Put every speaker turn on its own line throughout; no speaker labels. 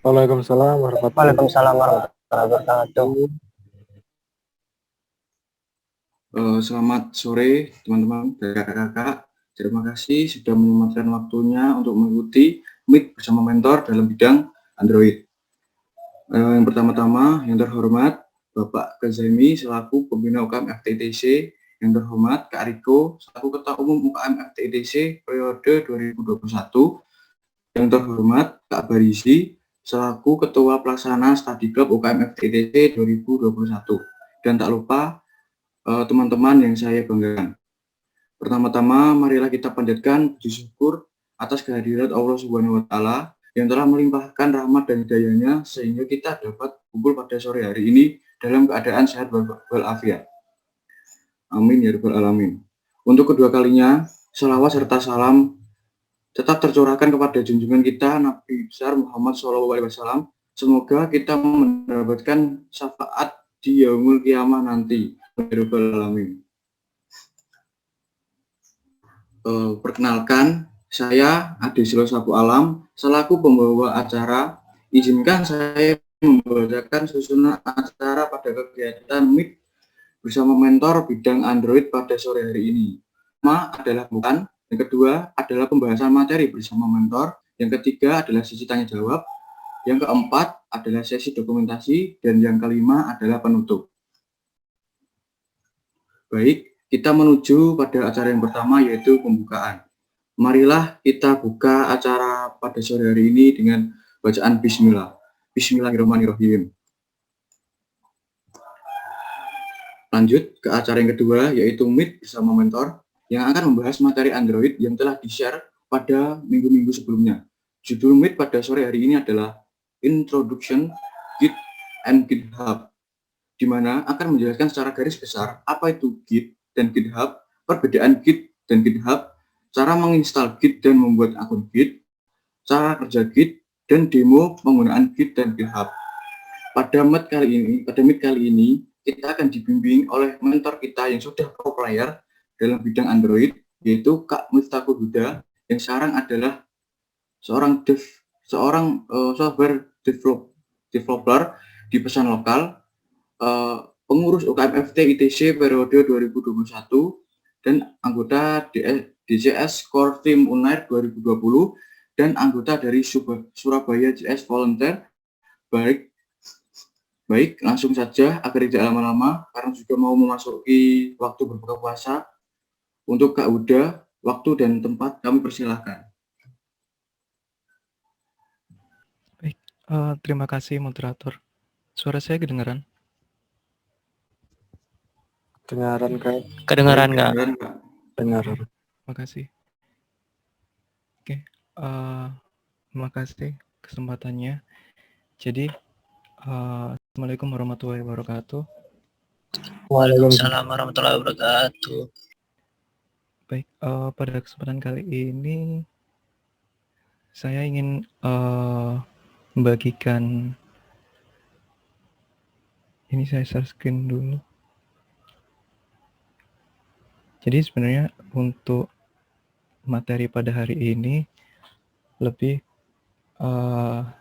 Waalaikumsalam warahmatullahi
Waalaikumsalam warahmatullahi wabarakatuh.
wabarakatuh.
Selamat sore teman-teman dan kakak-kakak. Terima kasih sudah menyempatkan waktunya untuk mengikuti Meet bersama mentor dalam bidang Android. Yang pertama-tama, yang terhormat Bapak Kazemi selaku pembina UKM FTITC, yang terhormat Kak Riko selaku Ketua Umum UKM FTITC periode 2021, yang terhormat Kak Barizi selaku Ketua Pelaksana Study Club UKM FTITC 2021, dan tak lupa teman-teman yang saya banggakan. Pertama-tama, marilah kita panjatkan puji syukur atas kehadirat Allah Subhanahu wa Ta'ala yang telah melimpahkan rahmat dan hidayahnya sehingga kita dapat kumpul pada sore hari ini dalam keadaan sehat walafiat. Amin ya rabbal alamin. Untuk kedua kalinya, salawat serta salam tetap tercurahkan kepada junjungan kita Nabi besar Muhammad SAW. Semoga kita mendapatkan syafaat di yaumul kiamah nanti. Ya rabbal alamin. Perkenalkan, saya Ade Silo Sapu Alam selaku pembawa acara. Izinkan saya membacakan susunan acara pada kegiatan Meet bersama mentor bidang Android pada sore hari ini. Pertama adalah bukan, yang kedua adalah pembahasan materi bersama mentor, yang ketiga adalah sesi tanya jawab, yang keempat adalah sesi dokumentasi, dan yang kelima adalah penutup. Baik, kita menuju pada acara yang pertama, yaitu pembukaan. Marilah kita buka acara pada sore hari ini dengan bacaan Bismillah. Bismillahirrahmanirrahim. Lanjut ke acara yang kedua, yaitu Meet bersama mentor, yang akan membahas materi Android yang telah di-share pada minggu-minggu sebelumnya. Judul Meet pada sore hari ini adalah Introduction Git and GitHub, di mana akan menjelaskan secara garis besar apa itu Git dan GitHub, perbedaan Git dan GitHub, cara menginstal Git dan membuat akun Git, cara kerja Git, dan demo penggunaan Git dan GitHub. Pada Meet kali ini, kita akan dibimbing oleh mentor kita yang sudah pro player dalam bidang Android, yaitu Kak Miftahul Huda, yang sekarang adalah seorang software developer di pesan lokal, pengurus UKM FTITC periode 2021, dan anggota DCS Core Team Unair 2020, dan anggota dari Surabaya JS Volunteer. Baik, langsung saja agar tidak lama-lama, karena juga mau memasuki waktu berbuka puasa. Untuk Kak Huda, waktu dan tempat kami persilahkan.
Baik, terima kasih moderator. Suara saya kedengaran?
Dengaran Kak.
Kedengaran nggak?
Dengaran.
Terima kasih. Oke, terima kasih kesempatannya. Jadi, Assalamualaikum warahmatullahi wabarakatuh.
Waalaikumsalam warahmatullahi wabarakatuh.
Baik, pada kesempatan kali ini saya ingin membagikan, ini saya share screen dulu. Jadi sebenarnya untuk materi pada hari ini lebih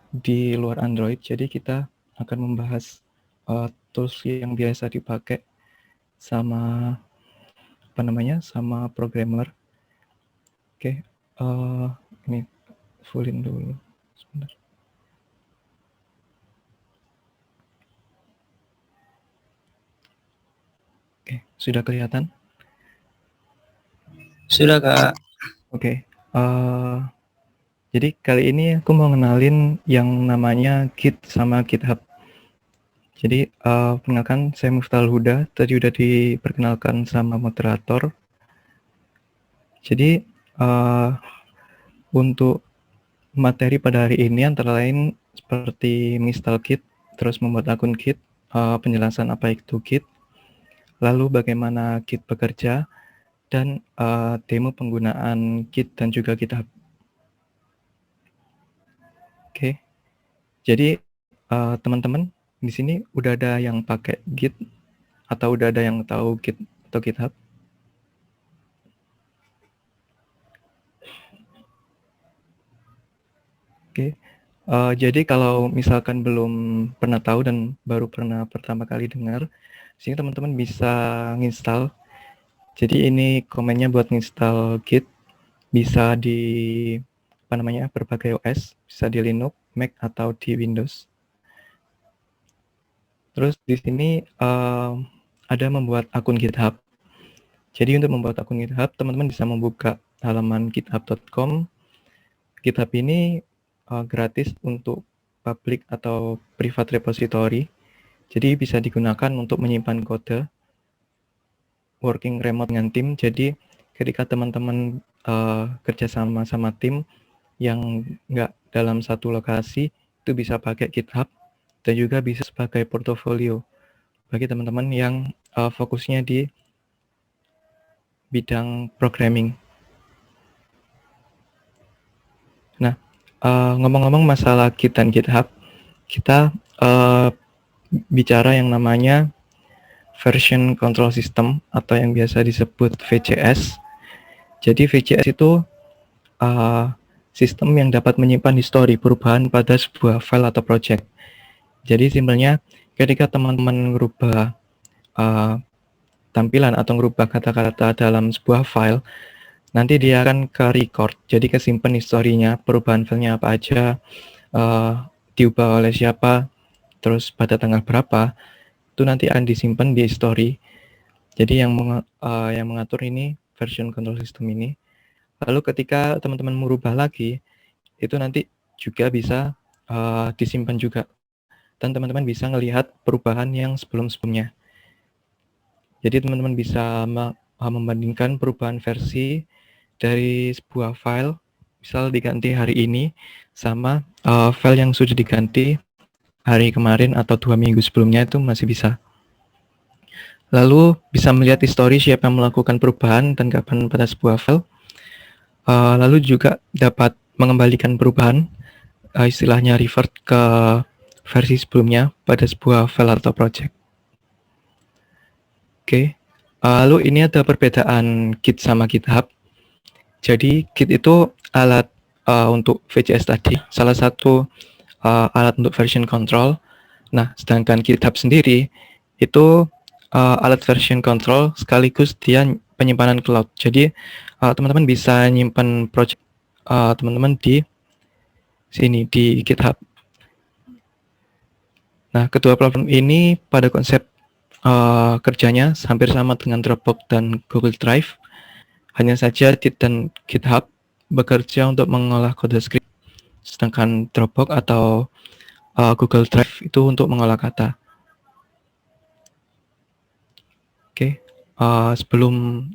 di luar Android, jadi kita akan membahas tools yang biasa dipakai sama sama programmer. Oke, ini fullin dulu sebentar. Oke, sudah kelihatan?
Sudah Kak.
Oke, jadi kali ini aku mau ngenalin yang namanya Git sama GitHub. Jadi perkenalkan, saya Miftahul Huda, tadi udah diperkenalkan sama moderator. Jadi untuk materi pada hari ini antara lain seperti menginstal Git, terus membuat akun Git, penjelasan apa itu Git, lalu bagaimana Git bekerja, dan demo penggunaan Git dan juga GitHub. Oke, jadi teman-teman di sini udah ada yang pakai Git atau udah ada yang tahu Git atau GitHub? Oke, Jadi kalau misalkan belum pernah tahu dan baru pernah pertama kali dengar, sini teman-teman bisa nginstal. Jadi ini komennya buat nginstal Git, bisa di berbagai OS, bisa di Linux, Mac atau di Windows. Terus di sini ada membuat akun GitHub. Jadi untuk membuat akun GitHub, teman-teman bisa membuka halaman github.com. GitHub ini gratis untuk public atau private repository. Jadi bisa digunakan untuk menyimpan kode working remote dengan tim. Jadi ketika teman-teman kerja sama tim yang nggak dalam satu lokasi, itu bisa pakai GitHub dan juga bisa sebagai portofolio bagi teman-teman yang fokusnya di bidang programming. Nah, ngomong-ngomong masalah Git dan GitHub, kita bicara yang namanya version control system atau yang biasa disebut VCS. Jadi VCS itu sistem yang dapat menyimpan histori perubahan pada sebuah file atau project. Jadi simpelnya ketika teman-teman merubah tampilan atau merubah kata-kata dalam sebuah file, nanti dia akan ke record, jadi kesimpan historinya, perubahan filenya apa aja, diubah oleh siapa, terus pada tanggal berapa, itu nanti akan disimpan di history. Jadi yang mengatur ini version control system ini. Lalu ketika teman-teman merubah lagi, itu nanti juga bisa disimpan juga. Dan teman-teman bisa melihat perubahan yang sebelum-sebelumnya. Jadi teman-teman bisa membandingkan perubahan versi dari sebuah file, misal diganti hari ini, sama file yang sudah diganti hari kemarin atau 2 minggu sebelumnya, itu masih bisa. Lalu bisa melihat histori siapa yang melakukan perubahan dan kapan pada sebuah file. Lalu juga dapat mengembalikan perubahan, istilahnya revert ke versi sebelumnya pada sebuah file atau project. Oke. Lalu ini ada perbedaan Git sama GitHub. Jadi Git itu alat untuk VCS tadi, salah satu alat untuk version control. Nah, sedangkan GitHub sendiri itu alat version control sekaligus dia penyimpanan cloud. Jadi teman-teman bisa nyimpan project teman-teman di sini di GitHub. Nah, kedua platform ini pada konsep kerjanya hampir sama dengan Dropbox dan Google Drive. Hanya saja Git dan GitHub bekerja untuk mengolah kode script, sedangkan Dropbox atau Google Drive itu untuk mengolah kata. Oke, sebelum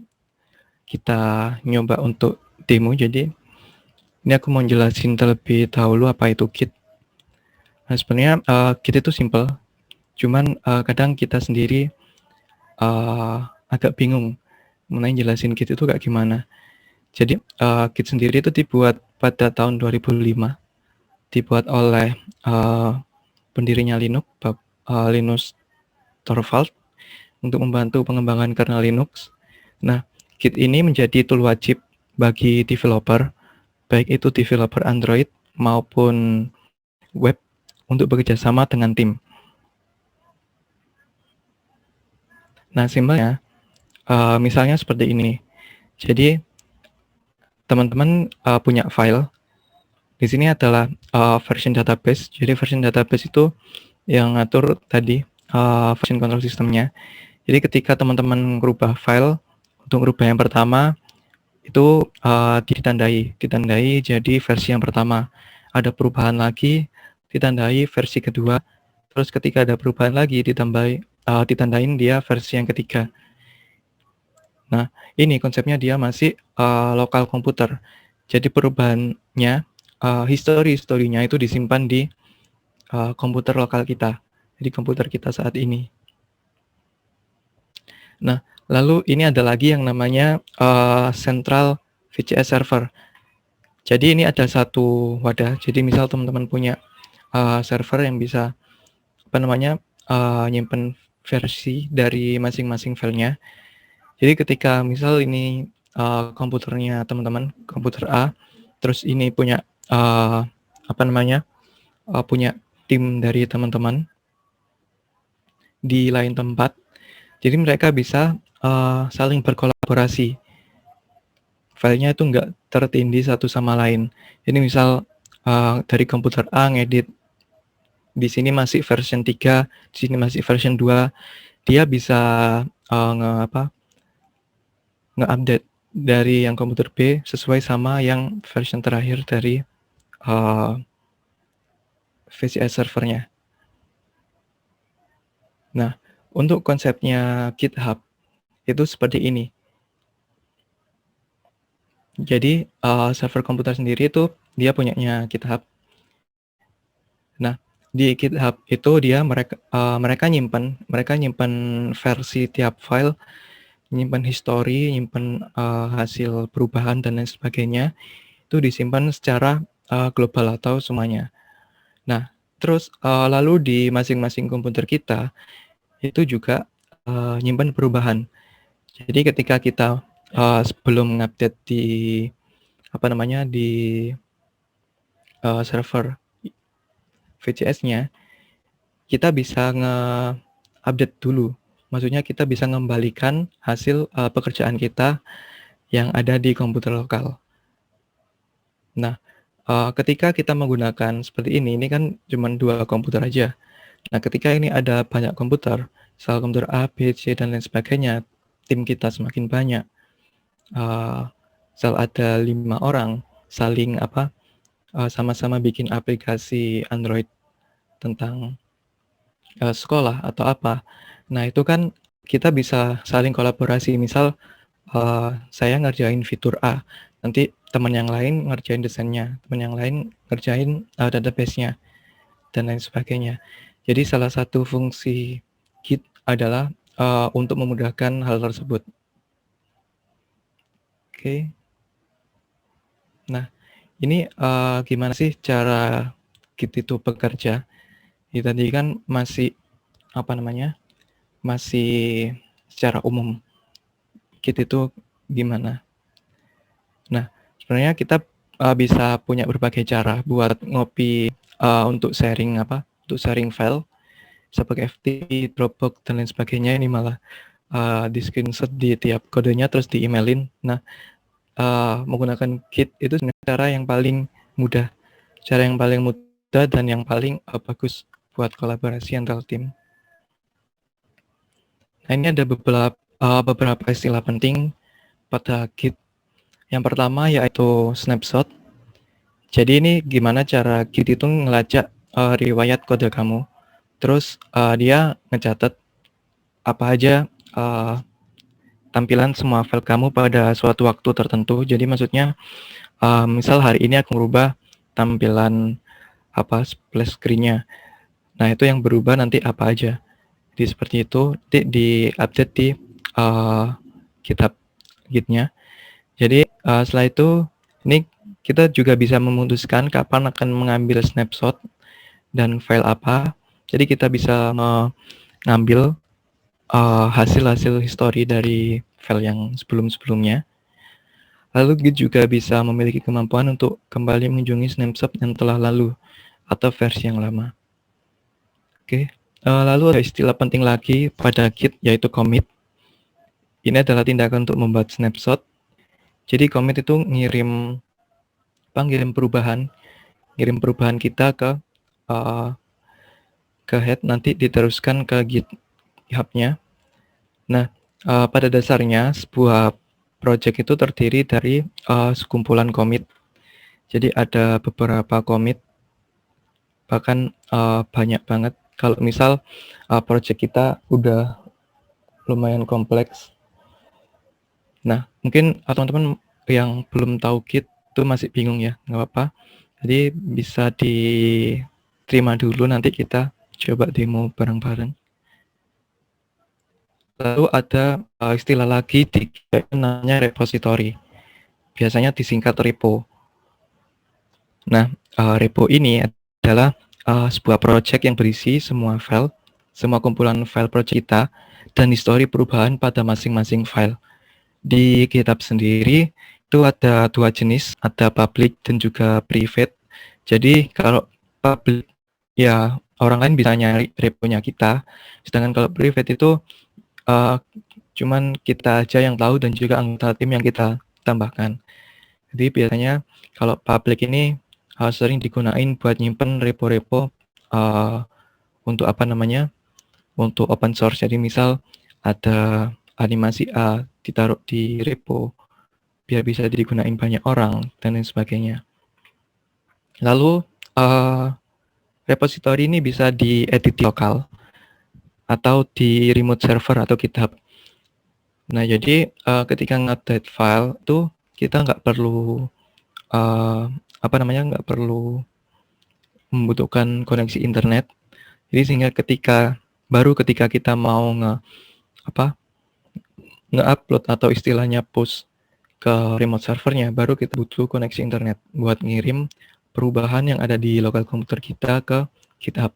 kita nyoba untuk demo, jadi ini aku mau jelasin terlebih dahulu apa itu Git. Nah, sebenarnya Git itu simple. Cuman kadang kita sendiri agak bingung mengenai jelasin Git itu kayak gimana. Jadi Git sendiri itu dibuat pada tahun 2005, dibuat oleh pendirinya Linux, Linus Torvalds, untuk membantu pengembangan kernel Linux. Nah, Git ini menjadi tool wajib bagi developer, baik itu developer Android maupun web, untuk bekerja sama dengan tim. Nah, simpelnya, misalnya seperti ini. Jadi, teman-teman punya file. Di sini adalah version database. Jadi, version database itu yang ngatur tadi version control systemnya. Jadi, ketika teman-teman merubah file, untuk merubah yang pertama, itu ditandai jadi versi yang pertama. Ada perubahan lagi, ditandai versi kedua. Terus ketika ada perubahan lagi, ditandain dia versi yang ketiga. Nah, ini konsepnya dia masih lokal komputer. Jadi perubahannya, historinya itu disimpan di komputer lokal kita. Jadi komputer kita saat ini. Nah, lalu ini ada lagi yang namanya Central VCS Server. Jadi ini ada satu wadah. Jadi misal teman-teman punya server yang bisa nyimpen versi dari masing-masing filenya. Jadi ketika misal ini komputernya teman-teman, komputer A, terus ini punya punya tim dari teman-teman di lain tempat. Jadi mereka bisa saling berkolaborasi. Filenya itu nggak tertindih satu sama lain. Jadi misal dari komputer A ngedit, di sini masih version 3, di sini masih version 2, dia bisa nge-update dari yang komputer B sesuai sama yang version terakhir dari VCS servernya. Nah, untuk konsepnya GitHub itu seperti ini. Jadi server komputer sendiri itu dia punyanya GitHub. Nah, di GitHub itu mereka nyimpan versi tiap file, nyimpan history, nyimpan hasil perubahan dan lain sebagainya. Itu disimpan secara global atau semuanya. Nah, terus lalu di masing-masing komputer kita itu juga nyimpan perubahan. Jadi ketika kita sebelum ngupdate di server VCS-nya, kita bisa nge-update dulu. Maksudnya kita bisa mengembalikan hasil pekerjaan kita yang ada di komputer lokal. Nah, ketika kita menggunakan seperti ini kan cuma 2 komputer aja. Nah, ketika ini ada banyak komputer, misal komputer A, B, C, dan lain sebagainya, tim kita semakin banyak. Misal ada 5 orang saling sama-sama bikin aplikasi Android tentang sekolah atau apa. Nah, itu kan kita bisa saling kolaborasi. Misal saya ngerjain fitur A, nanti teman yang lain ngerjain desainnya, teman yang lain ngerjain database-nya, dan lain sebagainya. Jadi salah satu fungsi Git adalah untuk memudahkan hal tersebut. Oke. Nah, ini gimana sih cara Git itu bekerja? Ya, tadi kan masih masih secara umum Git itu gimana. Nah, sebenarnya kita bisa punya berbagai cara buat ngopi untuk sharing file seperti FTP, Dropbox, dan lain sebagainya. Ini malah di screenshot di tiap kodenya terus di emailin. Nah, menggunakan Git itu sebenarnya cara yang paling mudah dan yang paling bagus buat kolaborasi antar tim. Nah, ini ada beberapa istilah penting pada Git. Yang pertama yaitu snapshot. Jadi ini gimana cara Git itu ngelacak riwayat kode kamu. Terus dia ngecatat apa aja tampilan semua file kamu pada suatu waktu tertentu. Jadi maksudnya misal hari ini aku merubah tampilan splash screen-nya. Nah, itu yang berubah nanti apa aja. Jadi seperti itu di-update di GitHub Git-nya. Jadi setelah itu ini kita juga bisa memutuskan kapan akan mengambil snapshot dan file apa. Jadi kita bisa mengambil hasil-hasil history dari file yang sebelum-sebelumnya. Lalu Git juga bisa memiliki kemampuan untuk kembali mengunjungi snapshot yang telah lalu atau versi yang lama. Oke. Lalu ada istilah penting lagi pada Git yaitu commit. Ini adalah tindakan untuk membuat snapshot. Jadi commit itu ngirim perubahan kita ke head, nanti diteruskan ke GitHub-nya. Nah, pada dasarnya sebuah project itu terdiri dari sekumpulan commit. Jadi ada beberapa commit, bahkan banyak banget. Kalau misal project kita udah lumayan kompleks. Nah, mungkin teman-teman yang belum tahu Git itu masih bingung ya, nggak apa-apa. Jadi bisa diterima dulu, nanti kita coba demo bareng-bareng. Lalu ada istilah lagi di Git namanya repository. Biasanya disingkat repo. Nah, repo ini adalah sebuah project yang berisi semua kumpulan file project kita dan histori perubahan pada masing-masing file. Di GitHub sendiri itu ada 2 jenis, ada public dan juga private. Jadi kalau public ya orang lain bisa nyari reponya kita. Sedangkan kalau private itu cuman kita aja yang tahu dan juga anggota tim yang kita tambahkan. Jadi biasanya kalau public ini sering digunain buat nyimpen repo-repo untuk untuk open source. Jadi misal ada animasi A ditaruh di repo biar bisa digunain banyak orang dan lain sebagainya. Lalu repository ini bisa diedit lokal atau di remote server atau GitHub. Nah, jadi ketika nge-update file itu kita nggak perlu nggak perlu membutuhkan koneksi internet. Jadi sehingga ketika kita mau nge-upload atau istilahnya push ke remote servernya, baru kita butuh koneksi internet buat ngirim perubahan yang ada di lokal komputer kita ke GitHub.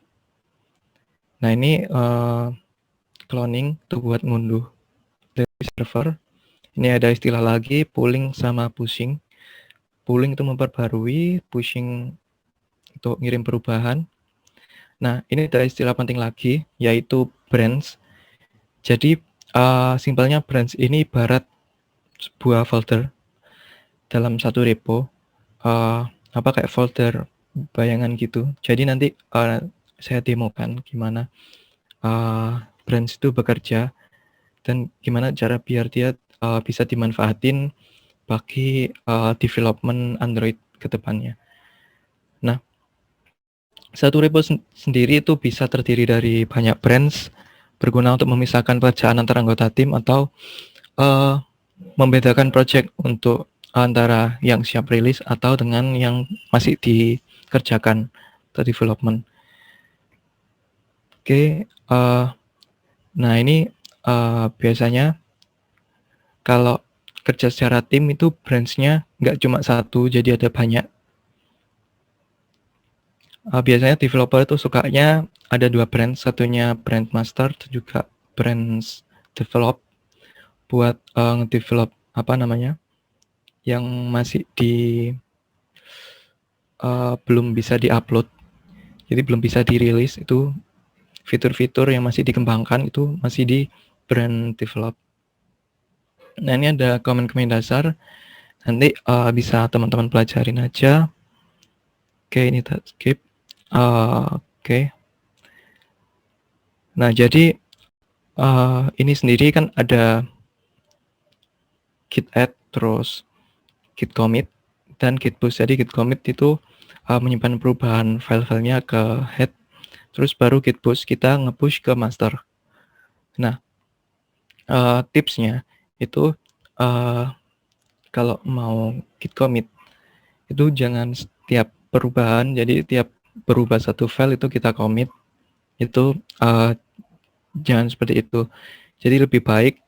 Nah, ini cloning tuh buat ngunduh dari server. Ini ada istilah lagi, pooling sama pushing. Pooling itu memperbarui, pushing untuk ngirim perubahan. Nah, ini ada istilah penting lagi, yaitu branch. Jadi, simpelnya branch ini ibarat sebuah folder dalam satu repo, kayak folder bayangan gitu. Jadi nanti saya demokan gimana branch itu bekerja dan gimana cara biar dia bisa dimanfaatin bagi development Android ke depannya. Nah, satu repo sendiri itu bisa terdiri dari banyak branch, berguna untuk memisahkan pekerjaan antara anggota tim atau membedakan project untuk antara yang siap rilis atau dengan yang masih dikerjakan atau development. Oke, nah ini biasanya kalau kerja secara tim itu branch-nya nggak cuma satu, jadi ada banyak. Biasanya developer itu sukanya ada 2 branch, satunya branch master dan juga branch develop buat ngedevelop yang masih belum bisa diupload, jadi belum bisa dirilis. Itu fitur-fitur yang masih dikembangkan itu masih di branch develop. Nah, ini ada komen-komen dasar, nanti bisa teman-teman pelajarin aja. Oke, ini tak skip. Oke. Nah, jadi ini sendiri kan ada git add, terus git commit, dan git push. Jadi git commit itu menyimpan perubahan file-filenya ke head, terus baru git push kita nge-push ke master. Nah, tipsnya itu kalau mau git commit itu jangan setiap perubahan, jadi tiap berubah satu file itu kita commit, itu jangan seperti itu. Jadi lebih baik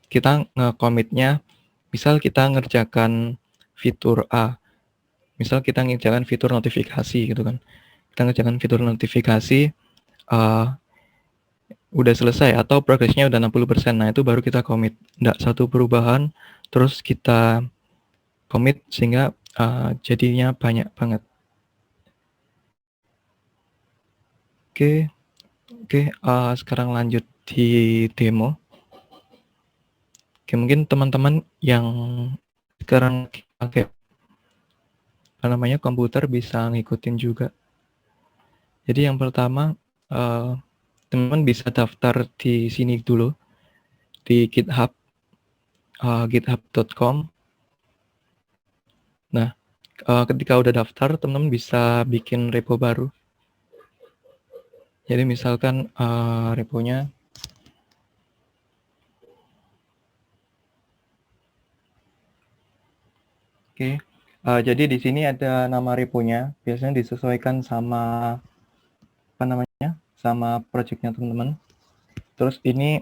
kita nge-commitnya, misal kita ngerjakan fitur A, misal kita ngerjakan fitur notifikasi gitu kan, kita ngerjakan fitur notifikasi udah selesai atau progresnya udah 60%, nah itu baru kita commit, nggak satu perubahan terus kita commit sehingga jadinya banyak banget. Oke, sekarang lanjut di demo. Oke, mungkin teman-teman yang sekarang pakai komputer bisa ngikutin juga. Jadi yang pertama teman-teman bisa daftar di sini dulu di GitHub, github.com. Nah, ketika udah daftar, teman-teman bisa bikin repo baru. Jadi misalkan reponya jadi di sini ada nama reponya, biasanya disesuaikan sama sama projectnya teman-teman. Terus ini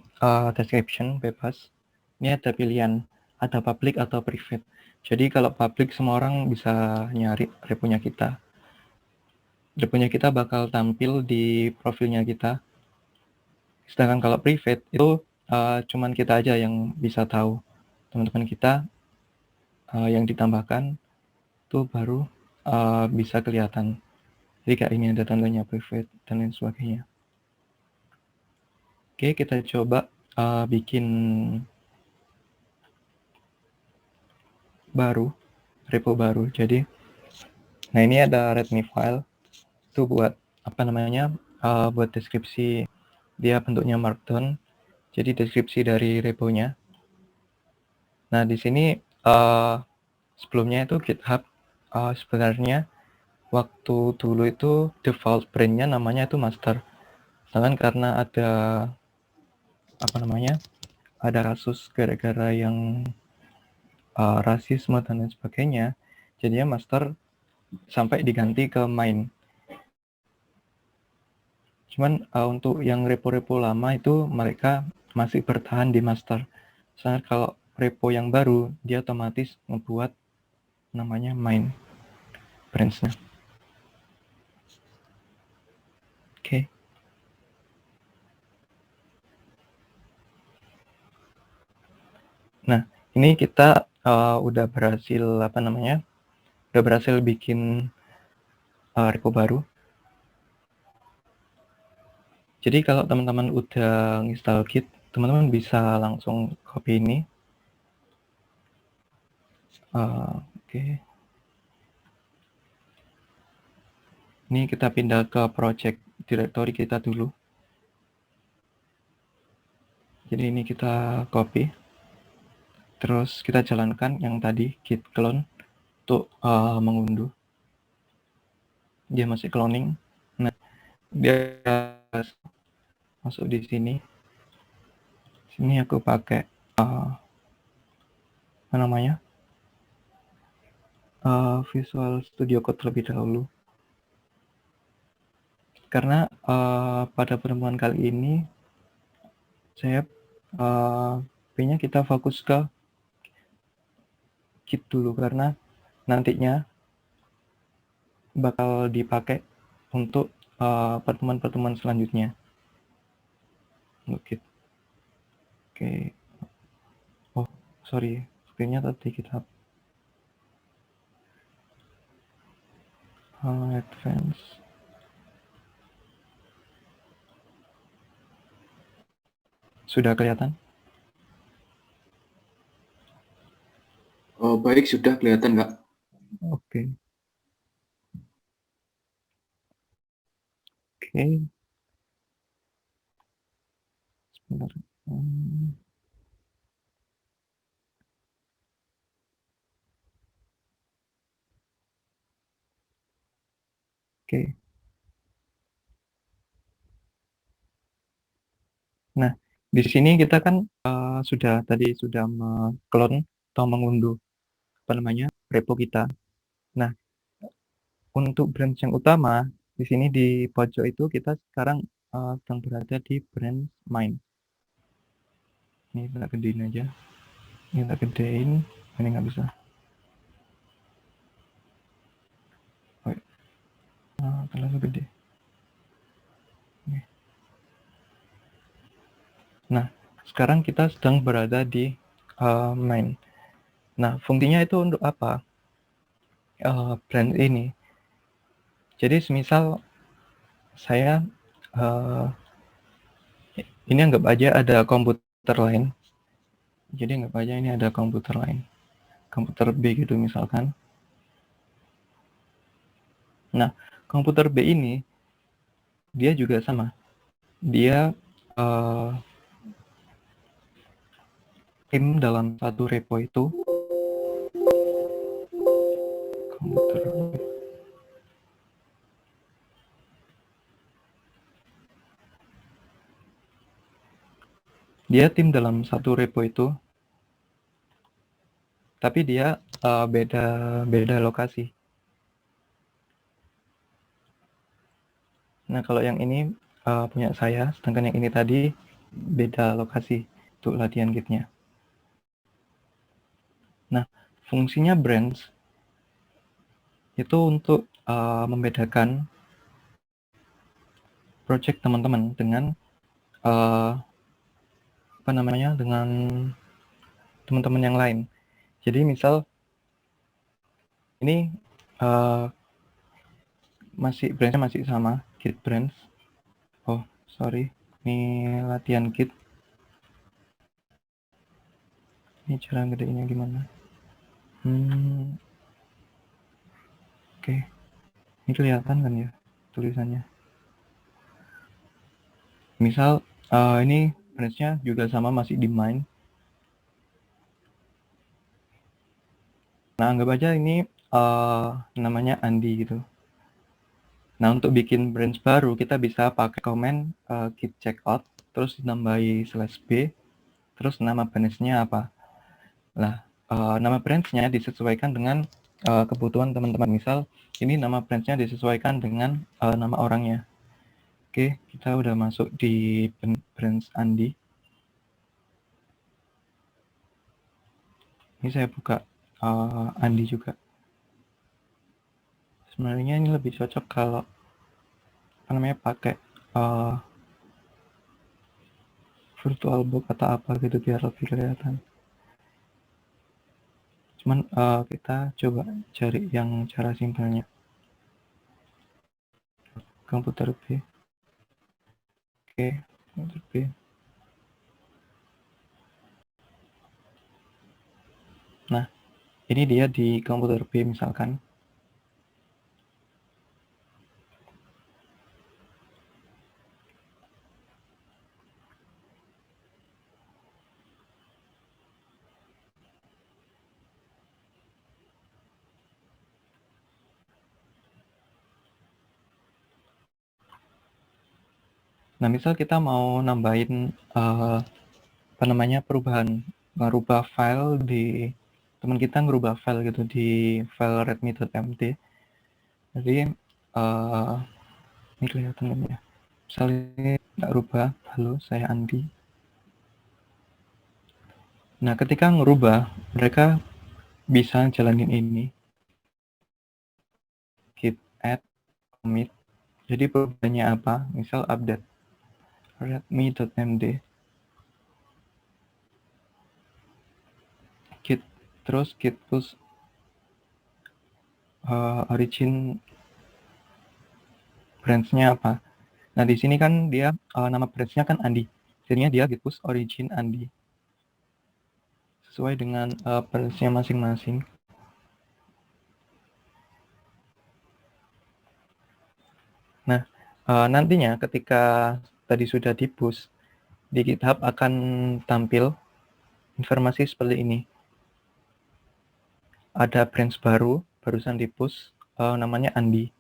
description bebas. Ini ada pilihan, ada public atau private. Jadi kalau public semua orang bisa nyari reponya kita. Reponya kita bakal tampil di profilnya kita. Sedangkan kalau private itu cuman kita aja yang bisa tahu. Teman-teman kita yang ditambahkan itu baru bisa kelihatan. Jadi kayak ini ada tandanya private dan lain sebagainya. Oke, kita coba bikin repo baru. Jadi, nah ini ada readme file itu buat apa namanya, buat deskripsi. Dia bentuknya markdown. Jadi deskripsi dari reponya. Nah di sini sebelumnya itu GitHub sebenarnya waktu dulu itu default brandnya namanya itu master. Sedangkan karena ada apa namanya, ada kasus gara-gara yang rasisme dan lain sebagainya, jadinya master sampai diganti ke main. Cuman untuk yang repo-repo lama itu mereka masih bertahan di master. Sedangkan kalau repo yang baru dia otomatis ngebuat namanya main branch-nya. Oke. Nah, ini kita udah berhasil apa namanya? Udah berhasil bikin repo baru. Jadi kalau teman-teman udah install Git, teman-teman bisa langsung copy ini. Oke. Ini kita pindah ke project directory kita dulu. Jadi ini kita copy. Terus kita jalankan yang tadi git clone untuk mengunduh. Dia masih cloning. Nah, dia masuk di sini. Sini aku pakai apa namanya? Visual Studio Code terlebih dahulu. Karena pada pertemuan kali ini saya pengennya kita fokus ke Git dulu karena nantinya bakal dipakai untuk pertemuan-pertemuan selanjutnya. Untuk Git. Oke. Oh, sorry. Screen-nya tadi GitHub. Advance. Sudah kelihatan?
Oh, baik, sudah kelihatan, Kak.
Oke. Oke. Sebentar. Oke. Nah, di sini kita kan sudah meng-clone atau mengunduh apa namanya repo kita. Nah, untuk branch yang utama di sini di pojok itu kita sekarang sedang berada di branch main. Ini tak gedein aja. Ini tak gedein. Ini nggak bisa. Terlalu gede. Nah, sekarang kita sedang berada di main. Nah, fungsinya itu untuk apa? Branch ini. Jadi semisal saya ini anggap aja ada komputer lain. Jadi anggap aja ini ada komputer lain. Komputer B gitu misalkan. Nah, komputer B ini dia juga sama. Dia tim dalam satu repo itu komputer B. Dia tim dalam satu repo itu, tapi dia beda lokasi. Nah, kalau yang ini punya saya, sedangkan yang ini tadi beda lokasi untuk latihan Git-nya. Nah, fungsinya branch itu untuk membedakan project teman-teman dengan apa namanya, dengan teman-teman yang lain. Jadi misal ini branch-nya masih sama, Git branch. Oh, sorry. Ini latihan Git. Ini cara gedenya gimana? Oke. Ini kelihatan kan ya tulisannya? Misal ini branch-nya juga sama, masih di main. Nah, anggap aja ini namanya Andi gitu. Nah, untuk bikin branch baru kita bisa pakai komen git checkout, terus ditambahi /b, terus nama branch-nya apa. Nah, nama branch-nya disesuaikan dengan kebutuhan teman-teman. Misal ini nama branch-nya disesuaikan dengan nama orangnya. Oke, kita udah masuk di branch Andi. Ini saya buka Andi juga. Sebenarnya ini lebih cocok kalau pakai VirtualBox atau apa gitu biar lebih kelihatan. Cuman kita coba cari yang cara simpelnya. Komputer B. Oke, komputer B. Nah, ini dia di komputer B misalkan. Nah, misal kita mau nambahin perubahan, ngerubah file di teman kita, ngerubah file gitu di file readme.md. Jadi ini kelihatan kan ya. Misalnya nggak rubah, halo saya Andi. Nah, ketika ngerubah, mereka bisa jalanin ini. Git add commit. Jadi perubahannya apa? Misal update readme.md. Git terus git push origin branch-nya apa. Nah, di sini kan dia nama branch-nya kan Andi. Jadinya dia git push origin Andi. Sesuai dengan branch-nya masing-masing. Nah, nantinya ketika tadi sudah di-push, di GitHub akan tampil informasi seperti ini. Ada branch baru, barusan di-push, namanya Andi.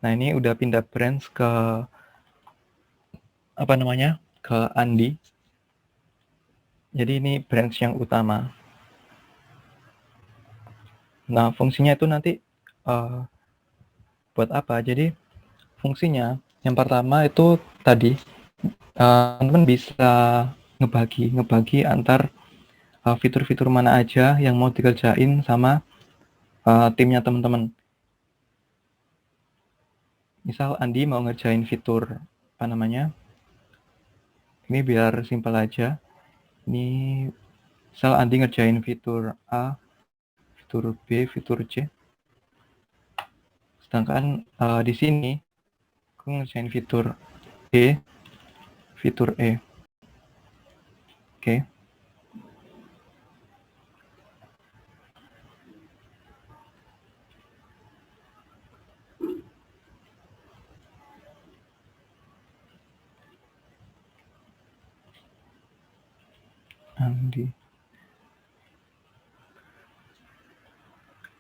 Nah, ini udah pindah branch ke ke Andi. Jadi ini branch yang utama. Nah, fungsinya itu nanti buat apa? Jadi fungsinya yang pertama itu tadi teman-teman bisa ngebagi antar fitur-fitur mana aja yang mau dikerjain sama timnya teman-teman. Misal Andi mau ngerjain fitur ini biar simpel aja. Ini misal Andi ngerjain fitur A, fitur B, fitur C. Sedangkan di sini aku ngerjain fitur D, fitur E. Oke. Andi.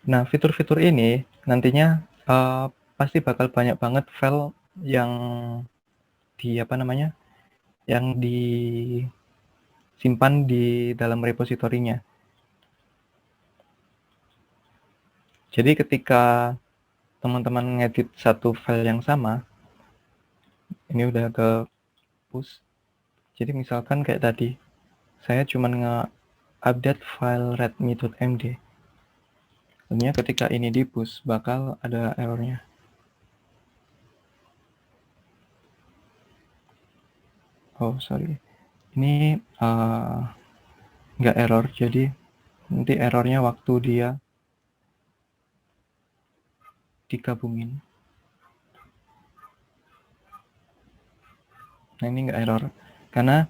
Nah, fitur-fitur ini nantinya pasti bakal banyak banget file yang yang disimpan di dalam repositorinya. Jadi ketika teman-teman ngedit satu file yang sama, ini udah ke push. Jadi misalkan kayak tadi, saya cuma nge-update file readme.md. Tentunya ketika ini di push bakal ada errornya. Oh sorry, ini nggak error, jadi Nanti errornya waktu dia digabungin. Nah ini nggak error karena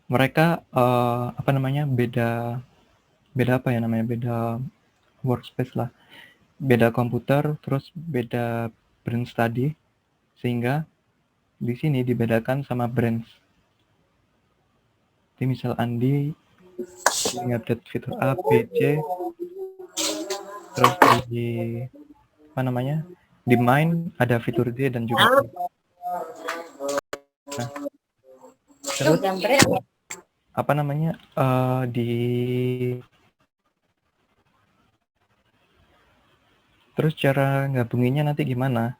mereka beda workspace lah, beda komputer, terus beda branch tadi, sehingga di sini dibedakan sama branch. Jadi misal Andi update fitur A, B, C, terus di di main ada fitur D dan juga E. Nah, terus terus cara gabunginnya nanti gimana?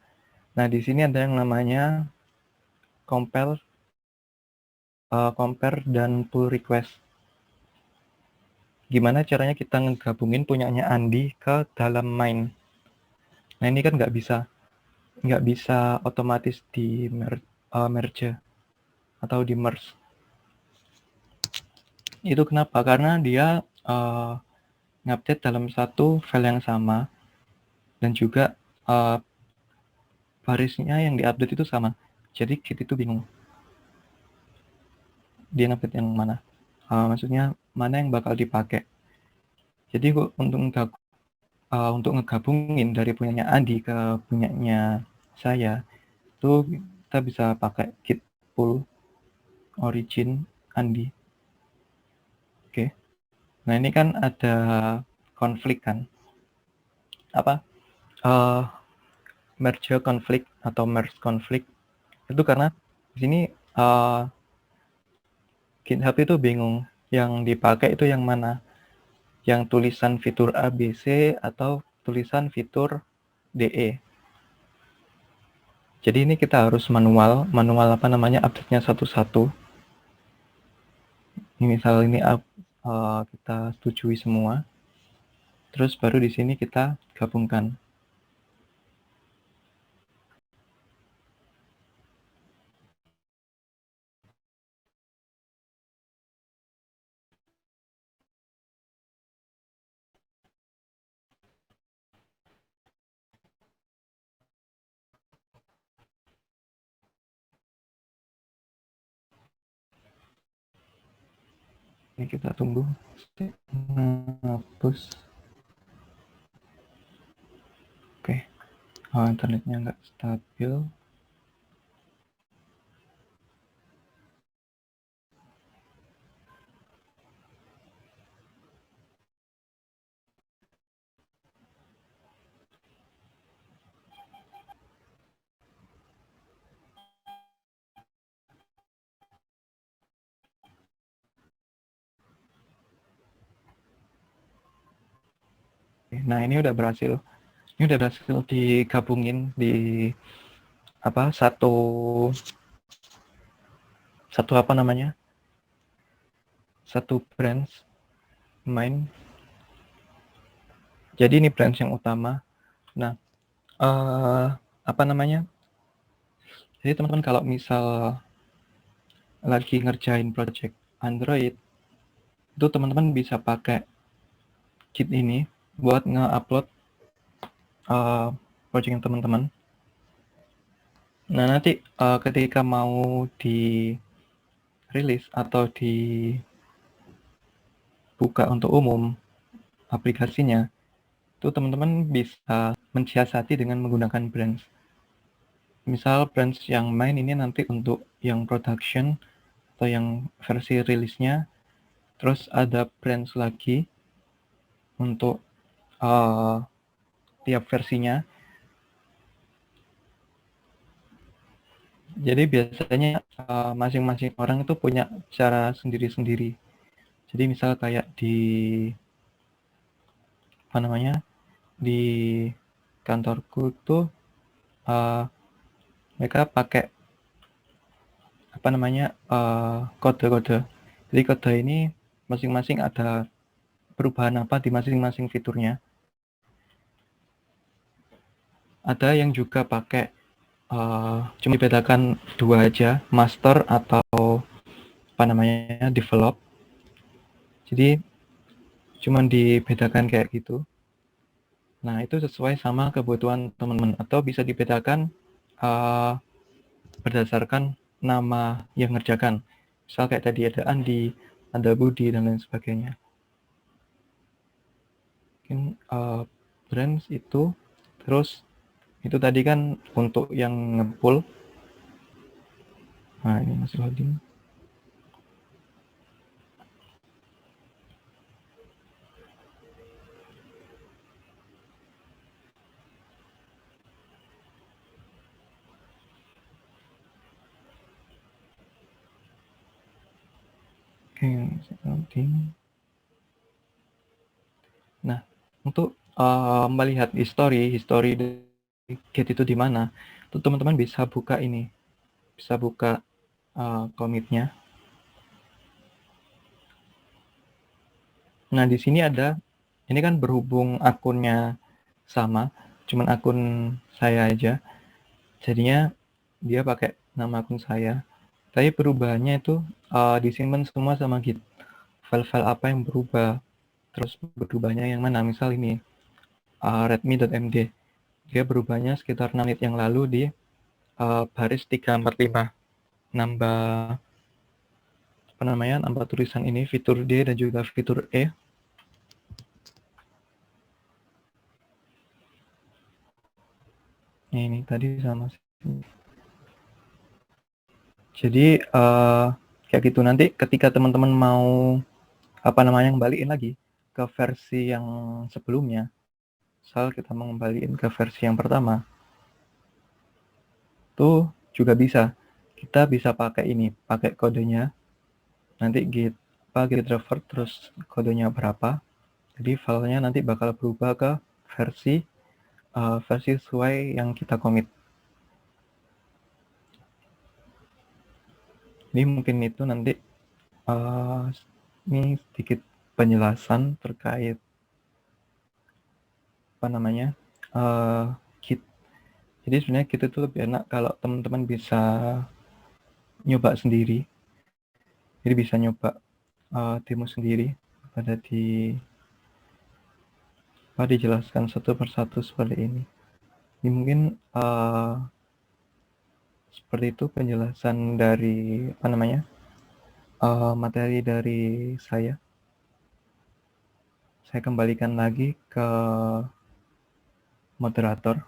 Nah, di sini ada yang namanya compare dan pull request. Gimana caranya kita ngegabungin punyanya Andi ke dalam main? Nah, ini kan nggak bisa otomatis di merge atau di merge. Itu kenapa? Karena dia ngupdate dalam satu file yang sama dan juga barisnya yang diupdate itu sama. Jadi Git itu bingung. Dia ngupdate yang mana? Maksudnya mana yang bakal dipakai. Jadi untuk ngegabungin dari punyanya Andi ke punyanya saya, itu kita bisa pakai git pull origin Andi. Oke. Nah, ini kan ada konflik kan? Merge konflik atau merge konflik itu karena di sini GitHub itu bingung yang dipakai itu yang mana, yang tulisan fitur ABC atau tulisan fitur DE. Jadi ini kita harus manual update-nya satu-satu. Ini misal ini kita setujui semua, terus baru di sini kita gabungkan. Ini kita tunggu. Hapus. Oke. Internetnya nggak stabil. Nah, ini udah berhasil. Ini udah berhasil digabungin di satu branch main. Jadi ini branch yang utama. Nah, jadi teman-teman kalau misal lagi ngerjain project Android, itu teman-teman bisa pakai Git ini buat nge-upload project teman-teman. Nah, nanti ketika mau di rilis atau dibuka untuk umum aplikasinya, itu teman-teman bisa mensiasati dengan menggunakan branch. Misal branch yang main ini nanti untuk yang production atau yang versi rilisnya, terus ada branch lagi untuk tiap versinya. Jadi biasanya masing-masing orang itu punya cara sendiri-sendiri. Jadi misal kayak di kantorku itu mereka pakai kode-kode. Jadi kode ini masing-masing ada perubahan apa di masing-masing fiturnya. Ada yang juga pakai cuma dibedakan dua aja, master atau develop. Jadi cuman dibedakan kayak gitu. Nah, itu sesuai sama kebutuhan teman-teman, atau bisa dibedakan berdasarkan nama yang ngerjakan. Misal kayak tadi ada Andi, ada Budi, dan lain sebagainya. Mungkin brands itu, terus itu tadi kan untuk yang nge-pull. Nah, ini masih loading. Oke, masih loading. Nah, untuk melihat history dari Git itu di mana, tuh teman-teman bisa buka ini, bisa buka commit-nya. Nah, di sini ada, ini kan berhubung akunnya sama, cuman akun saya aja, jadinya dia pakai nama akun saya. Tapi perubahannya itu disimpan semua sama Git. File-file apa yang berubah, terus berubahnya yang mana, misal ini readme.md, dia berubahnya sekitar 6 menit yang lalu di baris 345, nambah nambah tulisan ini, fitur D dan juga fitur E. Ini tadi sama sih. Jadi kayak gitu, nanti ketika teman-teman mau ngembaliin lagi ke versi yang sebelumnya, misal kita mau ngembaliin ke versi yang pertama, tuh juga bisa. Kita bisa pakai ini, pakai kodenya, nanti git revert terus kodenya berapa, jadi filenya nanti bakal berubah ke versi sesuai yang kita commit. Ini mungkin itu nanti ini sedikit penjelasan terkait Git. Jadi sebenarnya Git itu lebih enak kalau teman-teman bisa nyoba sendiri. Jadi bisa nyoba demo sendiri, pada dijelaskan satu persatu seperti ini. Ini mungkin seperti itu penjelasan dari materi dari saya. Saya kembalikan lagi ke moderator.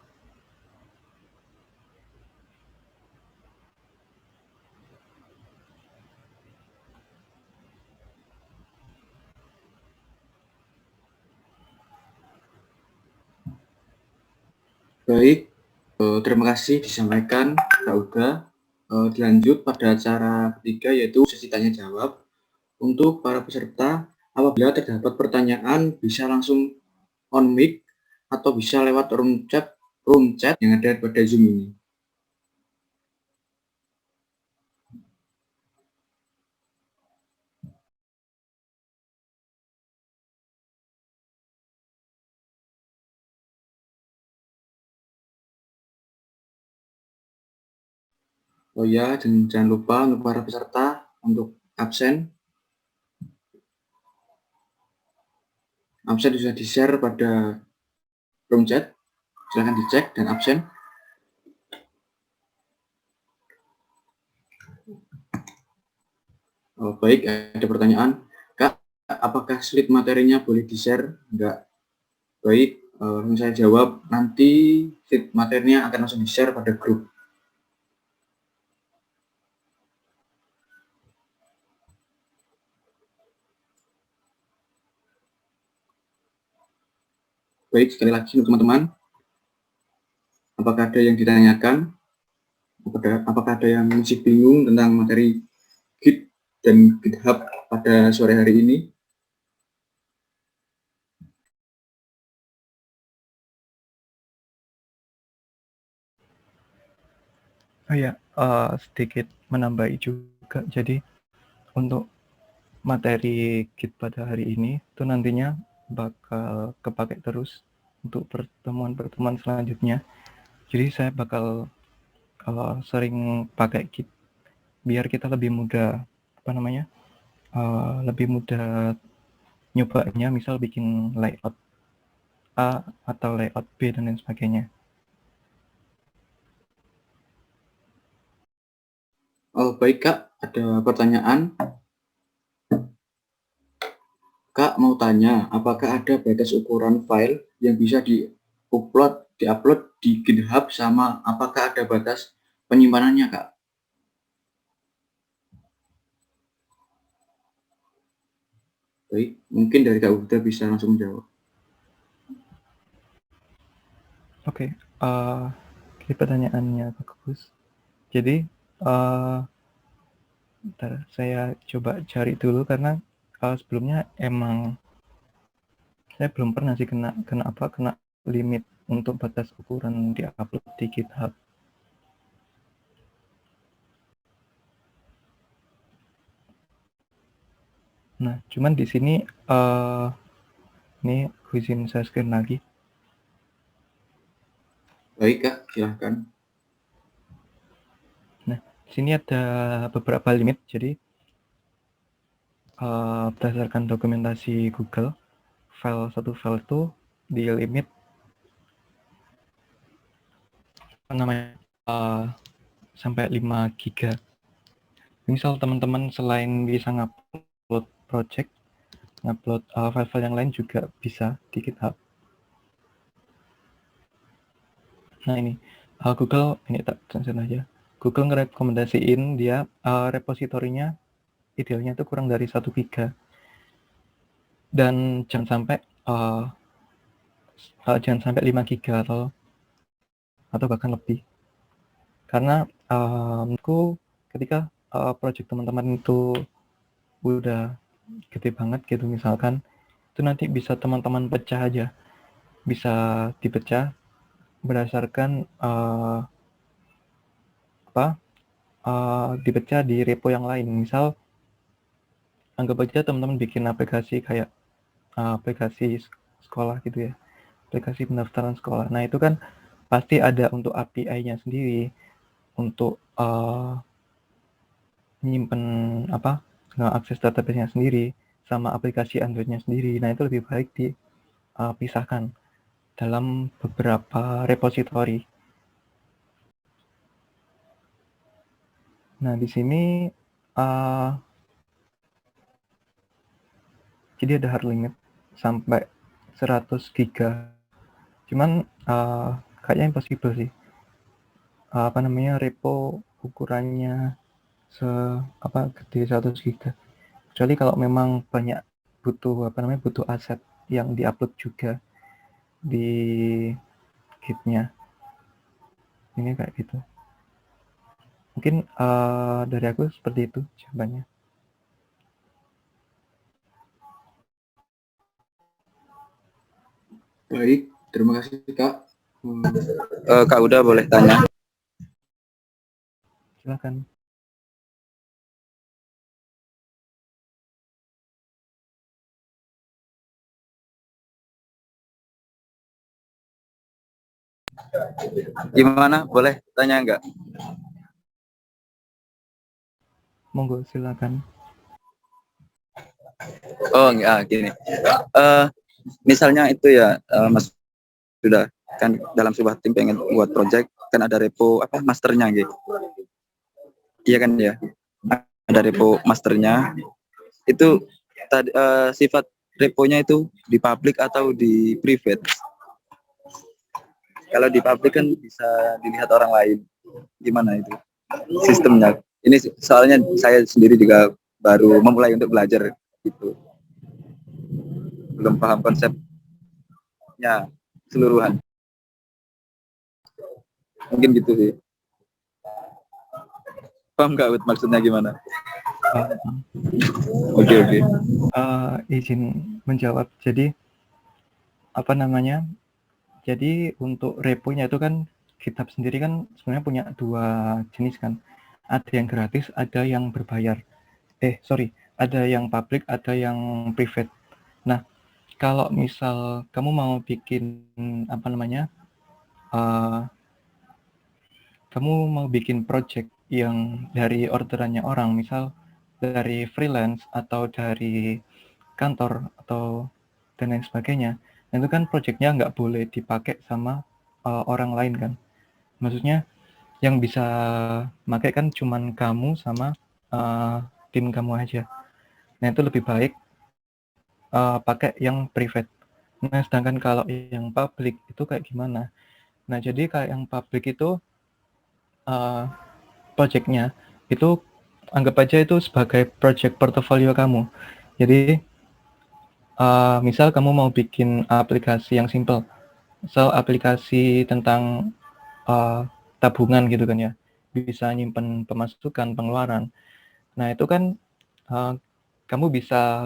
Baik, terima kasih disampaikan Kak Uda. Dilanjut pada acara ketiga, yaitu sesi tanya jawab. Untuk para peserta, apabila terdapat pertanyaan bisa langsung on mic atau bisa lewat room chat yang ada pada Zoom ini. Oh ya, jangan lupa untuk para peserta untuk absen. Absen sudah di-share pada room chat. Silahkan dicek dan absen. Oh, baik, ada pertanyaan. Kak, apakah slide materinya boleh di-share? Enggak. Baik, saya jawab, nanti slide materinya akan langsung di-share pada grup. Baik, sekali lagi untuk teman-teman, apakah ada yang ditanyakan? Apakah ada yang masih bingung tentang materi Git dan GitHub pada sore hari ini?
Oh ya, sedikit menambahi juga. Jadi untuk materi Git pada hari ini itu nantinya bakal kepakai terus untuk pertemuan-pertemuan selanjutnya. Jadi saya bakal sering pakai Git biar kita lebih mudah lebih mudah nyobanya misal bikin layout A atau layout B dan lain sebagainya.
Oh, baik Kak, ada pertanyaan. Kak mau tanya, apakah ada batas ukuran file yang bisa diupload di GitHub, sama apakah ada batas penyimpanannya Kak? Baik, mungkin dari Kak Uda bisa langsung menjawab.
Oke, ini pertanyaannya bagus. Jadi, bentar, saya coba cari dulu karena sebelumnya emang saya belum pernah sih kena limit untuk batas ukuran di-upload di GitHub. Nah, cuman di sini ini izin saya screen lagi.
Baik Kak, silahkan.
Nah, di sini ada beberapa limit. Jadi berdasarkan dokumentasi Google, satu file itu di limit sampai 5 giga. Misal teman-teman selain bisa ngupload project, ngupload file-file yang lain juga bisa di GitHub. Nah ini Google, ini tak translate aja. Google ngerekomendasiin dia repositorinya idealnya itu kurang dari 1 giga. Dan jangan sampai 5 giga atau bahkan lebih. Karena menurutku ketika project teman-teman itu udah gede banget gitu misalkan, itu nanti bisa teman-teman pecah aja, bisa dipecah berdasarkan dipecah di repo yang lain. Misal anggap aja teman-teman bikin aplikasi kayak aplikasi sekolah gitu ya, aplikasi pendaftaran sekolah. Nah itu kan pasti ada untuk API-nya sendiri, untuk nyimpen nge-akses database-nya sendiri, sama aplikasi Android-nya sendiri. Nah itu lebih baik dipisahkan dalam beberapa repository. Nah di sini jadi ada hard limit sampai 100 giga. Cuman kayaknya impossible sih. Repo ukurannya gede 100 giga. Kecuali kalau memang banyak butuh aset yang diupload juga di Git-nya. Ini kayak gitu. Mungkin dari aku seperti itu jawabannya.
Baik, terima kasih Kak.
Kak Uda boleh tanya?
Silakan.
Gimana? Boleh tanya nggak?
Monggo silakan.
Oh, gini. Misalnya itu ya, Mas sudah kan dalam sebuah tim pengen buat project, kan ada repo masternya gitu. Iya kan ya? Ada repo masternya. Itu sifat reponya itu di public atau di private? Kalau di public kan bisa dilihat orang lain. Gimana itu sistemnya? Ini soalnya saya sendiri juga baru memulai untuk belajar gitu. Belum paham konsepnya keseluruhan. Mungkin gitu sih. Paham nggak maksudnya gimana? Oke.
Izin menjawab. Jadi jadi untuk reponya itu kan GitHub sendiri kan sebenarnya punya 2 jenis kan. Ada yang gratis, ada yang berbayar. Ada yang public, ada yang private. Nah, kalau misal kamu mau bikin kamu mau bikin project yang dari orderannya orang, misal dari freelance atau dari kantor atau dan lain sebagainya. Nah, itu kan projectnya nggak boleh dipakai sama orang lain kan. Maksudnya yang bisa pakai kan cuman kamu sama tim kamu aja. Nah, itu lebih baik pakai yang private. Nah, sedangkan kalau yang public itu kayak gimana? Nah, jadi kayak yang public itu project-nya itu anggap aja itu sebagai project portofolio kamu. Jadi misal kamu mau bikin aplikasi yang simple, misal aplikasi tentang tabungan gitu kan ya, bisa nyimpen pemasukan, pengeluaran. Nah itu kan kamu bisa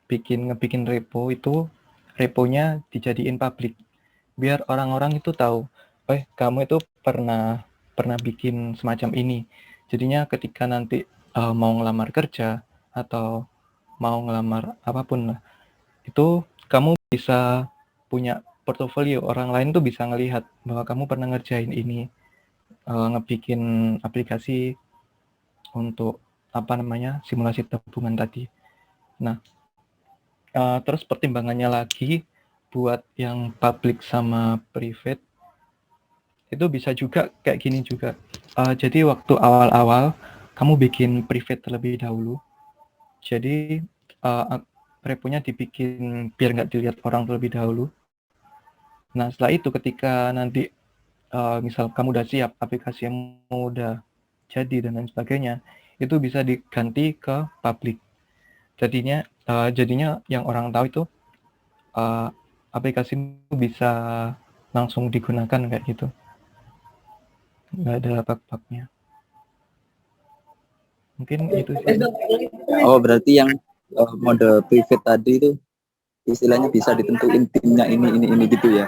ngebikin repo itu, reponya dijadiin public, biar orang-orang itu tahu, kamu itu pernah bikin semacam ini. Jadinya ketika nanti mau ngelamar kerja atau mau ngelamar apapun lah, itu kamu bisa punya portofolio, orang lain tuh bisa ngelihat bahwa kamu pernah ngerjain ini, ngebikin aplikasi untuk simulasi tabungan tadi. Nah, terus pertimbangannya lagi buat yang public sama private itu bisa juga kayak gini juga. Jadi waktu awal-awal kamu bikin private terlebih dahulu. Jadi reponya dibikin biar nggak dilihat orang terlebih dahulu. Nah setelah itu ketika nanti misal kamu udah siap, aplikasi yang udah jadi dan lain sebagainya, itu bisa diganti ke public. Jadinya yang orang tahu itu aplikasi itu bisa langsung digunakan kayak gitu, nggak ada bug-bugnya. Mungkin itu sih.
Oh, berarti yang mode private tadi itu istilahnya bisa ditentuin timnya ini gitu ya.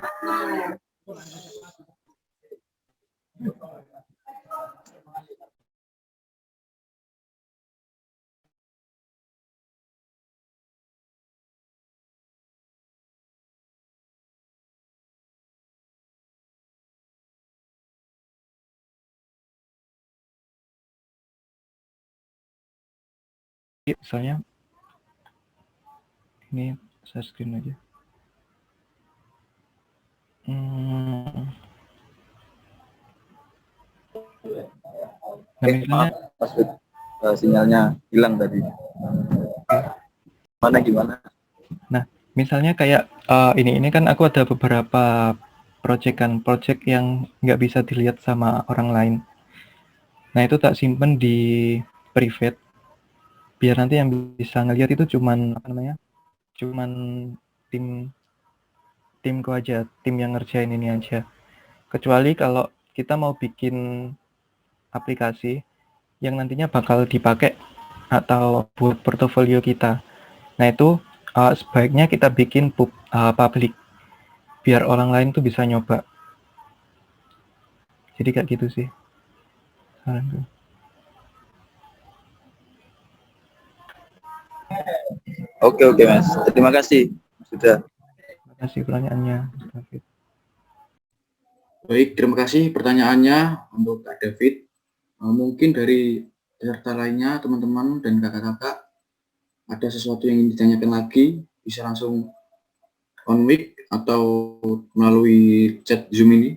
Misalnya ini share screen aja. Nah misalnya
Sinyalnya hilang tadi. Gimana?
Nah misalnya kayak ini kan aku ada beberapa project yang nggak bisa dilihat sama orang lain. Nah itu tak simpen di private, biar nanti yang bisa ngelihat itu cuman timku aja, tim yang ngerjain ini aja. Kecuali kalau kita mau bikin aplikasi yang nantinya bakal dipakai atau buat portofolio kita. Nah itu sebaiknya kita bikin public, biar orang lain tuh bisa nyoba. Jadi kayak gitu sih.
Oke Mas, terima kasih sudah.
Terima kasih pertanyaannya, David.
Baik, terima kasih pertanyaannya untuk Kak David. Mungkin dari peserta lainnya, teman-teman dan kakak-kakak, ada sesuatu yang ingin ditanyakan lagi, bisa langsung on mic atau melalui chat Zoom ini.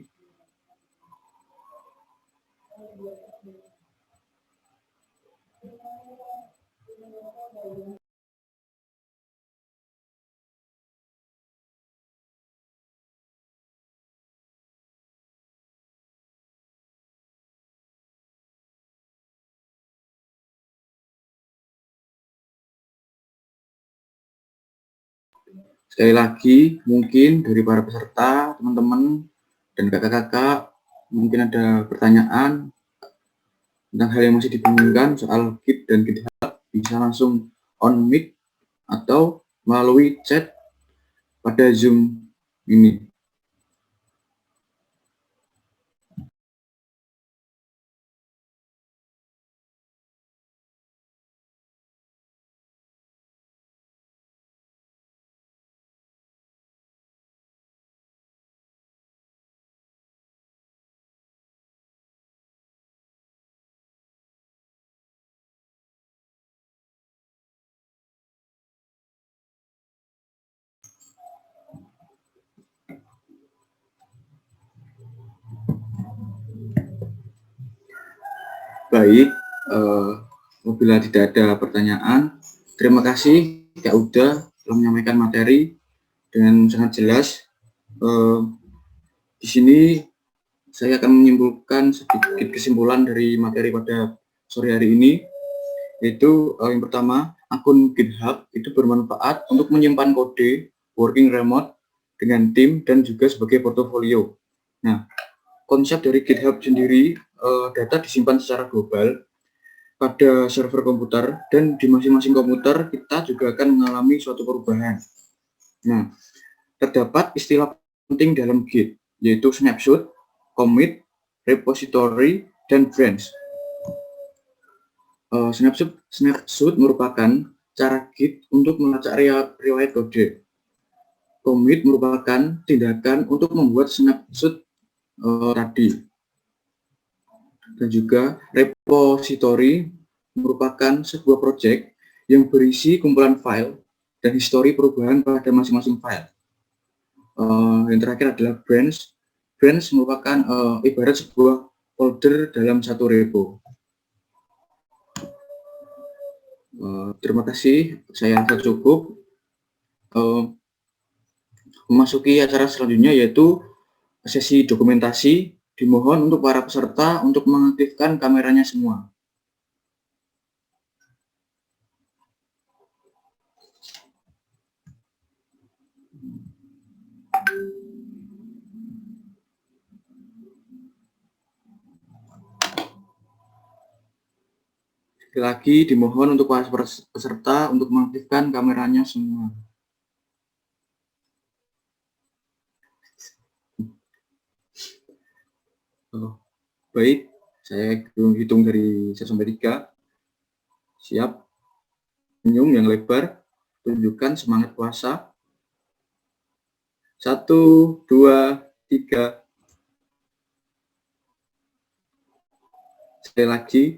Sekali lagi, mungkin dari para peserta, teman-teman, dan kakak-kakak, mungkin ada pertanyaan tentang hal yang masih dibingungkan soal Git dan GitHub, bisa langsung on mic atau melalui chat pada Zoom ini. Baik, apabila tidak ada pertanyaan, terima kasih Kak Uda telah menyampaikan materi dengan sangat jelas. Di sini saya akan menyimpulkan sedikit kesimpulan dari materi pada sore hari ini, yaitu yang pertama, akun GitHub itu bermanfaat untuk menyimpan kode working remote dengan tim dan juga sebagai portofolio. Nah, konsep dari GitHub sendiri, data disimpan secara global pada server komputer, dan di masing-masing komputer kita juga akan mengalami suatu perubahan. Nah, terdapat istilah penting dalam Git, yaitu snapshot, commit, repository, dan branch. Snapshot merupakan cara Git untuk melacak riwayat kode. Commit merupakan tindakan untuk membuat snapshot tadi. Dan juga repository merupakan sebuah project yang berisi kumpulan file dan histori perubahan pada masing-masing file. Yang terakhir adalah branch. Branch merupakan ibarat sebuah folder dalam satu repo. Terima kasih, saya rasa cukup. Memasuki acara selanjutnya, yaitu sesi dokumentasi. Dimohon untuk para peserta untuk mengaktifkan kameranya semua. Sekali lagi dimohon untuk para peserta untuk mengaktifkan kameranya semua. Baik, saya hitung dari 1 sampai 3. Siap. Senyum yang lebar, tunjukkan semangat puasa. 1, 2, 3. Sekali lagi.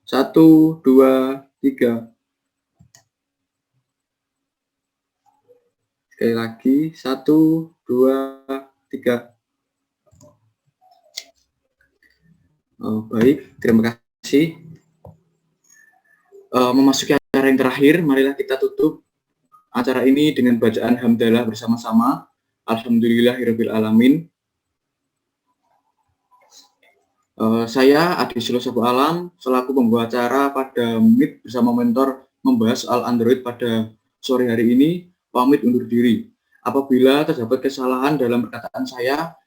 1, 2, 3. Sekali lagi, 1, 2, 3. Baik, terima kasih. Memasuki acara yang terakhir, marilah kita tutup acara ini dengan bacaan hamdalah bersama-sama. Alhamdulillahirabbil alamin. Saya Adi Silosabu Alam selaku pembawa acara pada Meet bersama mentor membahas soal Android pada sore hari ini. Pamit undur diri. Apabila terdapat kesalahan dalam perkataan saya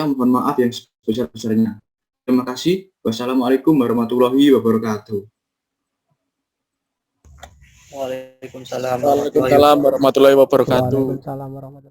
mohon maaf yang sebesar-besarnya. Terima kasih. Wassalamualaikum warahmatullahi wabarakatuh.
Waalaikumsalam
Waalaikumsalam warahmatullahi wabarakatuh.
Waalaikumsalam warahmatullahi wabarakatuh.